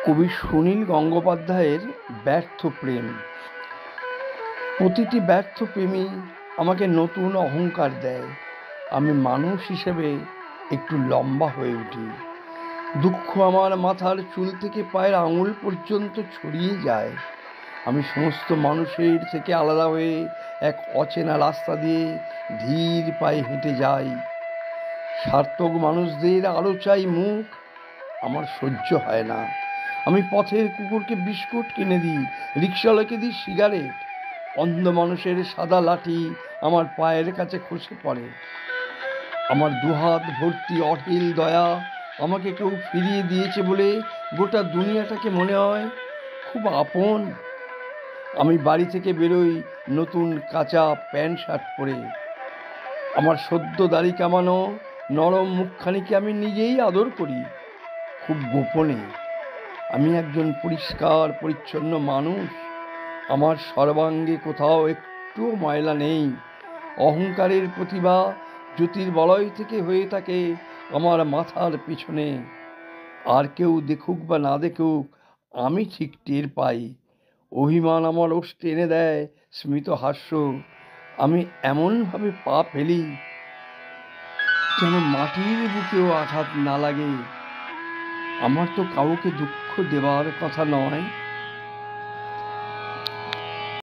কবি সুনীল গঙ্গোপাধ্যায়ের ব্যর্থ প্রেম। প্রতিটি ব্যর্থ প্রেমই আমাকে নতুন অহংকার দেয়। আমি মানুষ হিসেবে একটু লম্বা হয়ে উঠি। দুঃখ আমার মাথার চুল থেকে পায়ের আঙুল পর্যন্ত ছড়িয়ে যায়। আমি সমস্ত মানুষের থেকে আলাদা হয়ে এক অচেনা রাস্তা দিয়ে ধীর পায়ে হেঁটে যাই। সার্থক মানুষদের আরও চাই মুখ, আমার সহ্য হয় না। আমি পথের কুকুরকে বিস্কুট কিনে দিই, রিক্সাওয়ালাকে দিই সিগারেট। অন্ধ মানুষের সাদা লাঠি আমার পায়ের কাছে খসে পড়ে। আমার দুহাত ভর্তি অঢেল দয়া। আমাকে কেউ ফিরিয়ে দিয়েছে বলে গোটা দুনিয়াটাকে মনে হয় খুব আপন। আমি বাড়ি থেকে বেরোই নতুন কাঁচা প্যান্ট শার্ট পরে। আমার সদ্য দাড়ি কামানো নরম মুখখানিকে আমি নিজেই আদর করি, খুব গোপনে। আমি একজন পরিষ্কার পরিচ্ছন্ন মানুষ। আমার সর্বাঙ্গে কোথাও একটুও ময়লা নেই। অহংকারের প্রতিভা জ্যোতির্বলয় থেকে হয়ে থাকে আমার মাথার পিছনে। আর কেউ দেখুক বা না দেখুক, আমি ঠিক টের পাই। অভিমান আমার ওষ্ঠে এনে দেয় স্মিত হাস্য। আমি এমনভাবে পা ফেলি যেন মাটির বুকেও আঘাত না লাগে। আমার তো কাউকে দুঃখ দেওয়ার কথা নয়।